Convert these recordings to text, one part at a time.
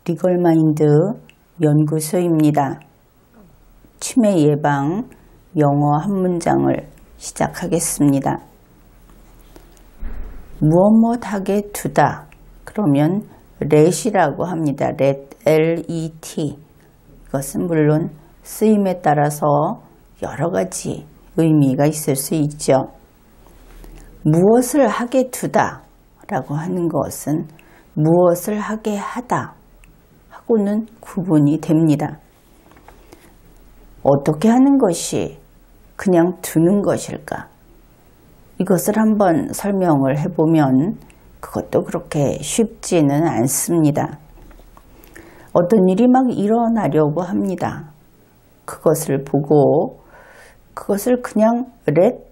리걸마인드 연구소입니다. 치매 예방 영어 한 문장을 시작하겠습니다. 무엇하게 두다. 그러면 let이라고 합니다. let, L-E-T. 이것은 물론 쓰임에 따라서 여러 가지 의미가 있을 수 있죠. 무엇을 하게 두다 라고 하는 것은 무엇을 하게 하다 하고는 구분이 됩니다. 어떻게 하는 것이 그냥 두는 것일까? 이것을 한번 설명을 해보면 그것도 그렇게 쉽지는 않습니다. 어떤 일이 막 일어나려고 합니다. 그것을 보고 그것을 그냥 let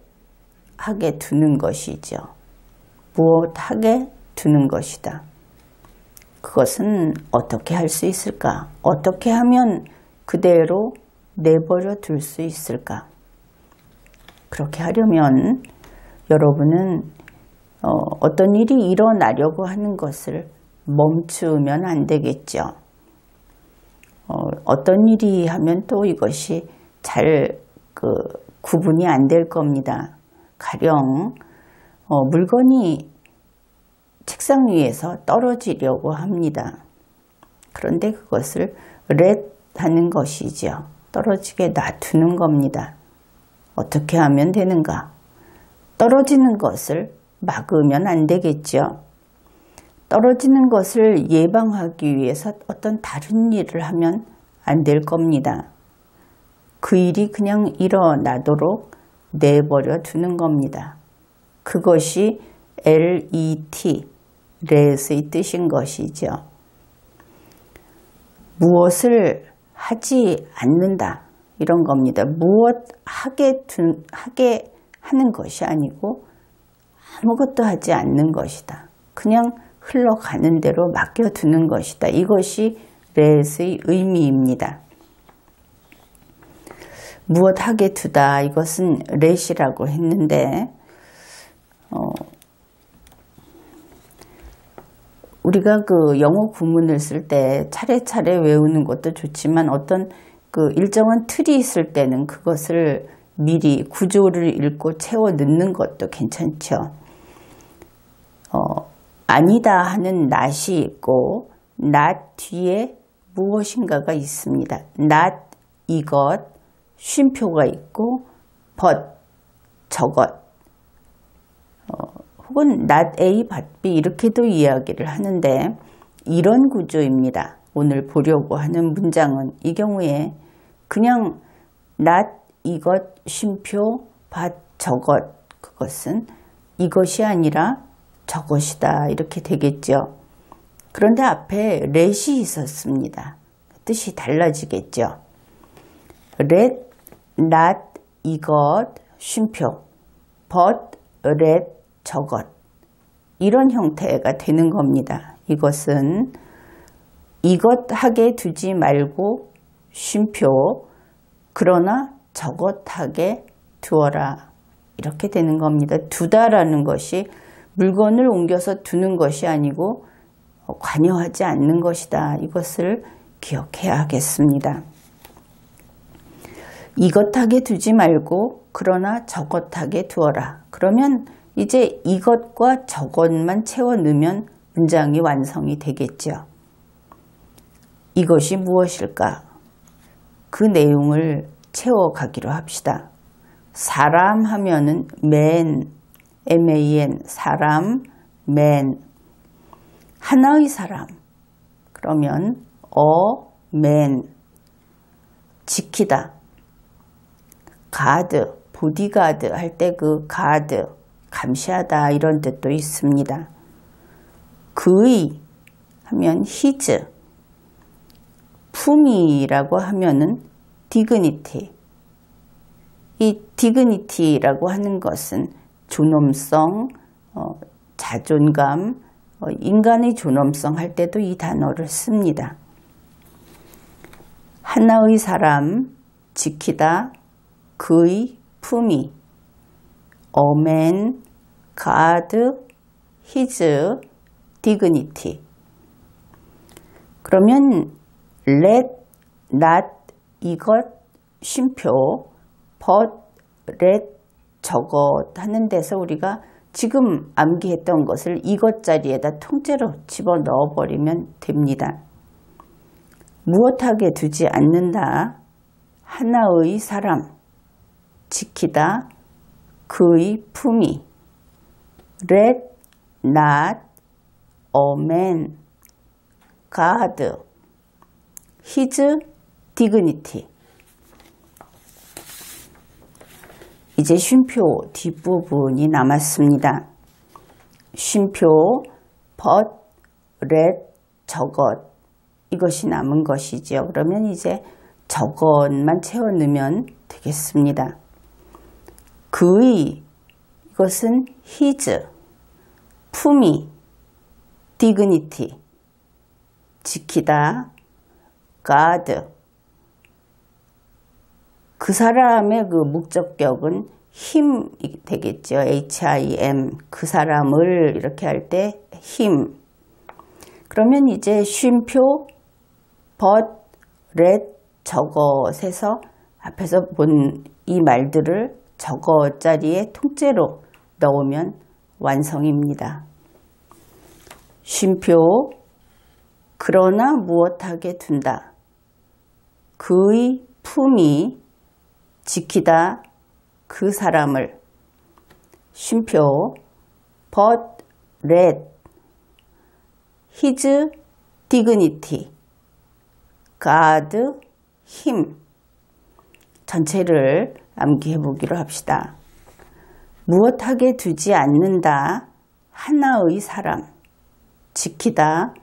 하게 두는 것이죠. 무엇하게 두는 것이다. 그것은 어떻게 할 수 있을까? 어떻게 하면 그대로 내버려 둘 수 있을까? 그렇게 하려면 여러분은 어떤 일이 일어나려고 하는 것을 멈추면 안 되겠죠. 어떤 일이 하면 또 이것이 잘 구분이 안 될 겁니다. 가령 물건이 책상 위에서 떨어지려고 합니다. 그런데 그것을 let 하는 것이죠. 떨어지게 놔두는 겁니다. 어떻게 하면 되는가? 떨어지는 것을 막으면 안 되겠죠. 떨어지는 것을 예방하기 위해서 어떤 다른 일을 하면 안 될 겁니다. 그 일이 그냥 일어나도록 내버려 두는 겁니다. 그것이 let, let의 뜻인 것이죠. 무엇을 하지 않는다 이런 겁니다. 무엇 하게 하는 것이 아니고 아무것도 하지 않는 것이다. 그냥 흘러가는 대로 맡겨두는 것이다. 이것이 let의 의미입니다. 무엇 하게 두다 이것은 let이라고 했는데 우리가 영어 구문을 쓸 때 차례차례 외우는 것도 좋지만 어떤 일정한 틀이 있을 때는 그것을 미리 구조를 읽고 채워 넣는 것도 괜찮죠. 아니다 하는 not이 있고 not 뒤에 무엇인가가 있습니다. not 이것, 쉼표가 있고 but 저것 혹은 not A, but B 이렇게도 이야기를 하는데 이런 구조입니다. 오늘 보려고 하는 문장은 이 경우에 그냥 not 이것, 쉼표, but 저것 그것은 이것이 아니라 저것이다 이렇게 되겠죠. 그런데 앞에 let이 있었습니다. 뜻이 달라지겠죠. let, not 이것, 쉼표, but, let 저것 이런 형태가 되는 겁니다. 이것은 이것 하게 두지 말고 쉼표 그러나 저것 하게 두어라 이렇게 되는 겁니다. 두다라는 것이 물건을 옮겨서 두는 것이 아니고 관여하지 않는 것이다. 이것을 기억해야 하겠습니다. 이것 하게 두지 말고 그러나 저것 하게 두어라. 그러면 이제 이것과 저것만 채워 넣으면 문장이 완성이 되겠죠. 이것이 무엇일까? 그 내용을 채워가기로 합시다. 사람 하면은 man, M-A-N, 사람, man. 하나의 사람. 그러면 a man. 지키다. 가드, 보디가드 할 때 그 가드. 감시하다 이런 뜻도 있습니다. 그의 하면 his, 품위라고 하면은 dignity. 이 dignity라고 하는 것은 존엄성, 자존감, 인간의 존엄성 할 때도 이 단어를 씁니다. 하나의 사람, 지키다, 그의 품위, a man, God, his dignity. 그러면 let, not, 이것, 쉼표, but, let, 저것 하는 데서 우리가 지금 암기했던 것을 이것 자리에다 통째로 집어넣어 버리면 됩니다. 무엇하게 두지 않는다. 하나의 사람, 지키다, 그의 품위. let, not, a man, God, his dignity. 이제 쉼표 뒷부분이 남았습니다. 쉼표 but, let, 저것 이것이 남은 것이죠. 그러면 이제 저것만 채워 넣으면 되겠습니다. 그의 이것은 his, 품위, dignity, 지키다, God. 그 사람의 그 목적격은 힘이 되겠죠. HIM. 그 사람을 이렇게 할 때 힘. 그러면 이제 쉼표 but, let, 저것에서 앞에서 본 이 말들을 저것 자리에 통째로 넣으면 완성입니다. 쉼표 그러나 무엇하게 둔다. 그의 품위 지키다 그 사람을. 쉼표 but, let, his dignity, God, him. 전체를 암기해 보기로 합시다. 무엇하게 두지 않는다. 하나의 사람, 지키다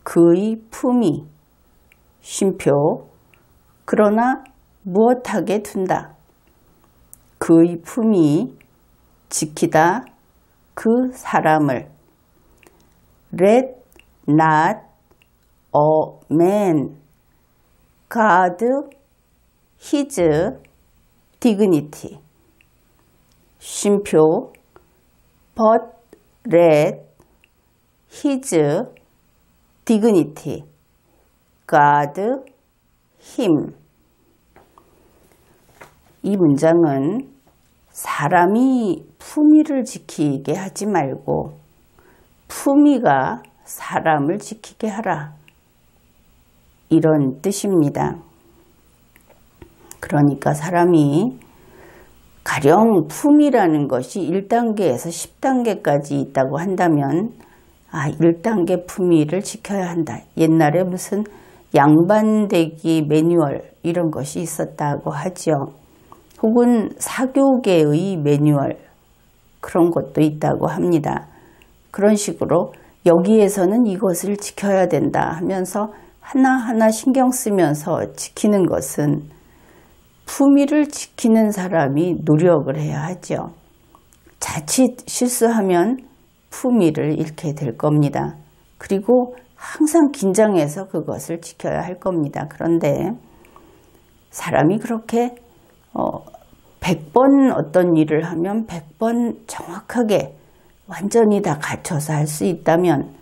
그의 품위. 쉼표 그러나 무엇하게 둔다. 그의 품위 지키다 그 사람을. let, not, a man, God, his dignity. 쉼표 but, let, his dignity, God, him. 이 문장은 사람이 품위를 지키게 하지 말고 품위가 사람을 지키게 하라. 이런 뜻입니다. 그러니까 사람이 가령 품위라는 것이 1단계에서 10단계까지 있다고 한다면 1단계 품위를 지켜야 한다. 옛날에 무슨 양반대기 매뉴얼 이런 것이 있었다고 하죠. 혹은 사교계의 매뉴얼 그런 것도 있다고 합니다. 그런 식으로 여기에서는 이것을 지켜야 된다 하면서 하나하나 신경 쓰면서 지키는 것은 품위를 지키는 사람이 노력을 해야 하죠. 자칫 실수하면 품위를 잃게 될 겁니다. 그리고 항상 긴장해서 그것을 지켜야 할 겁니다. 그런데 사람이 그렇게 100번 어떤 일을 하면 100번 정확하게 완전히 다 갖춰서 할 수 있다면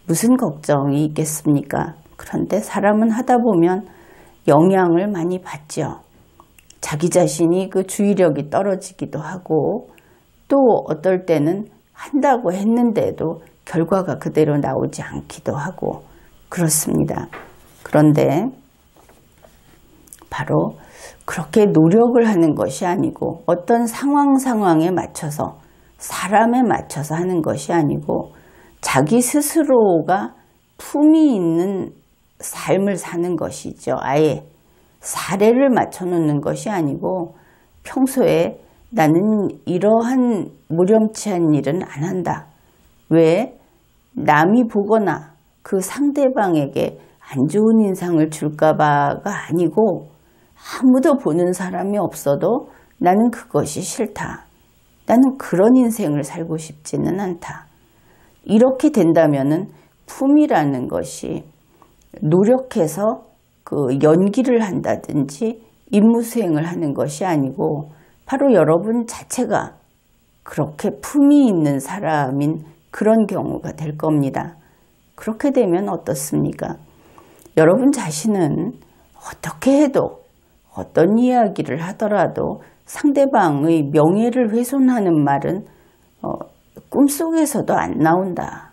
무슨 걱정이 있겠습니까? 그런데 사람은 하다 보면 영향을 많이 받죠. 자기 자신이 그 주의력이 떨어지기도 하고 또 어떨 때는 한다고 했는데도 결과가 그대로 나오지 않기도 하고 그렇습니다. 그런데 바로 그렇게 노력을 하는 것이 아니고 어떤 상황에 맞춰서 사람에 맞춰서 하는 것이 아니고 자기 스스로가 품위 있는 삶을 사는 것이죠. 아예 사례를 맞춰 놓는 것이 아니고 평소에 나는 이러한 무렴치한 일은 안 한다. 왜? 남이 보거나 그 상대방에게 안 좋은 인상을 줄까봐가 아니고 아무도 보는 사람이 없어도 나는 그것이 싫다. 나는 그런 인생을 살고 싶지는 않다. 이렇게 된다면은 품이라는 것이 노력해서 그 연기를 한다든지 임무 수행을 하는 것이 아니고 바로 여러분 자체가 그렇게 품이 있는 사람인 그런 경우가 될 겁니다. 그렇게 되면 어떻습니까? 여러분 자신은 어떻게 해도 어떤 이야기를 하더라도 상대방의 명예를 훼손하는 말은 꿈속에서도 안 나온다.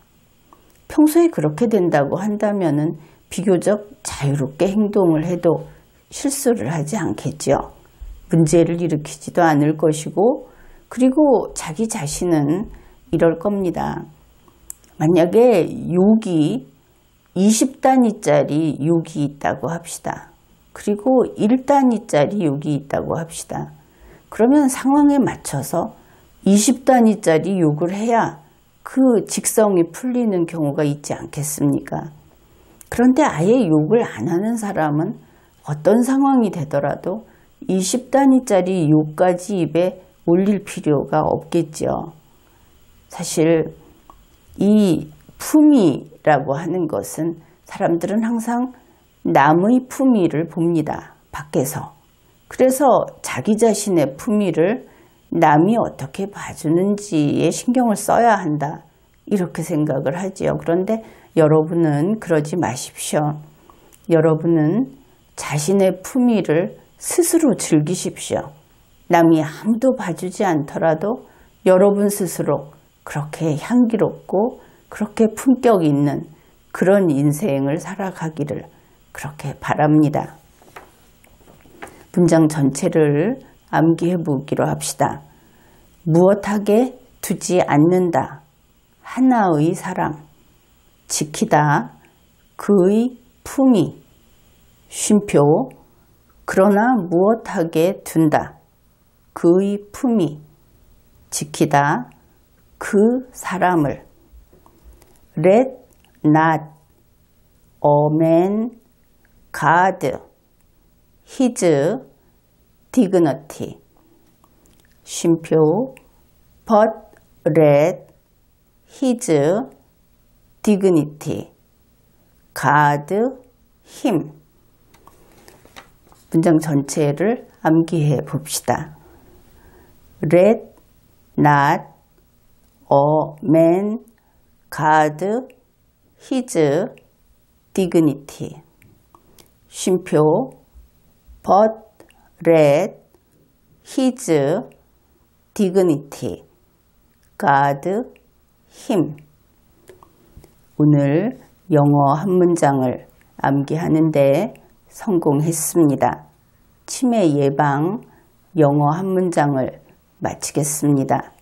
평소에 그렇게 된다고 한다면은 비교적 자유롭게 행동을 해도 실수를 하지 않겠죠. 문제를 일으키지도 않을 것이고, 그리고 자기 자신은 이럴 겁니다. 만약에 욕이 20단위짜리 욕이 있다고 합시다. 그리고 1단위짜리 욕이 있다고 합시다. 그러면 상황에 맞춰서 20단위짜리 욕을 해야 그 직성이 풀리는 경우가 있지 않겠습니까? 그런데 아예 욕을 안 하는 사람은 어떤 상황이 되더라도 20단위짜리 욕까지 입에 올릴 필요가 없겠죠. 사실 이 품위라고 하는 것은 사람들은 항상 남의 품위를 봅니다. 밖에서. 그래서 자기 자신의 품위를 남이 어떻게 봐주는지에 신경을 써야 한다. 이렇게 생각을 하지요. 그런데 여러분은 그러지 마십시오. 여러분은 자신의 품위를 스스로 즐기십시오. 남이 아무도 봐주지 않더라도 여러분 스스로 그렇게 향기롭고 그렇게 품격 있는 그런 인생을 살아가기를 그렇게 바랍니다. 문장 전체를 암기해 보기로 합시다. 무엇하게 두지 않는다. 하나의 사람. 지키다. 그의 품위. 쉼표. 그러나 무엇하게 둔다. 그의 품위. 지키다. 그 사람을. Let not a man guard his dignity. 쉼표. But let his dignity guard him. 문장 전체를 암기해 봅시다. Let not a man guard his dignity. 쉼표. But let his dignity guard him. 오늘 영어 한 문장을 암기하는데 성공했습니다. 치매 예방 영어 한 문장을 마치겠습니다.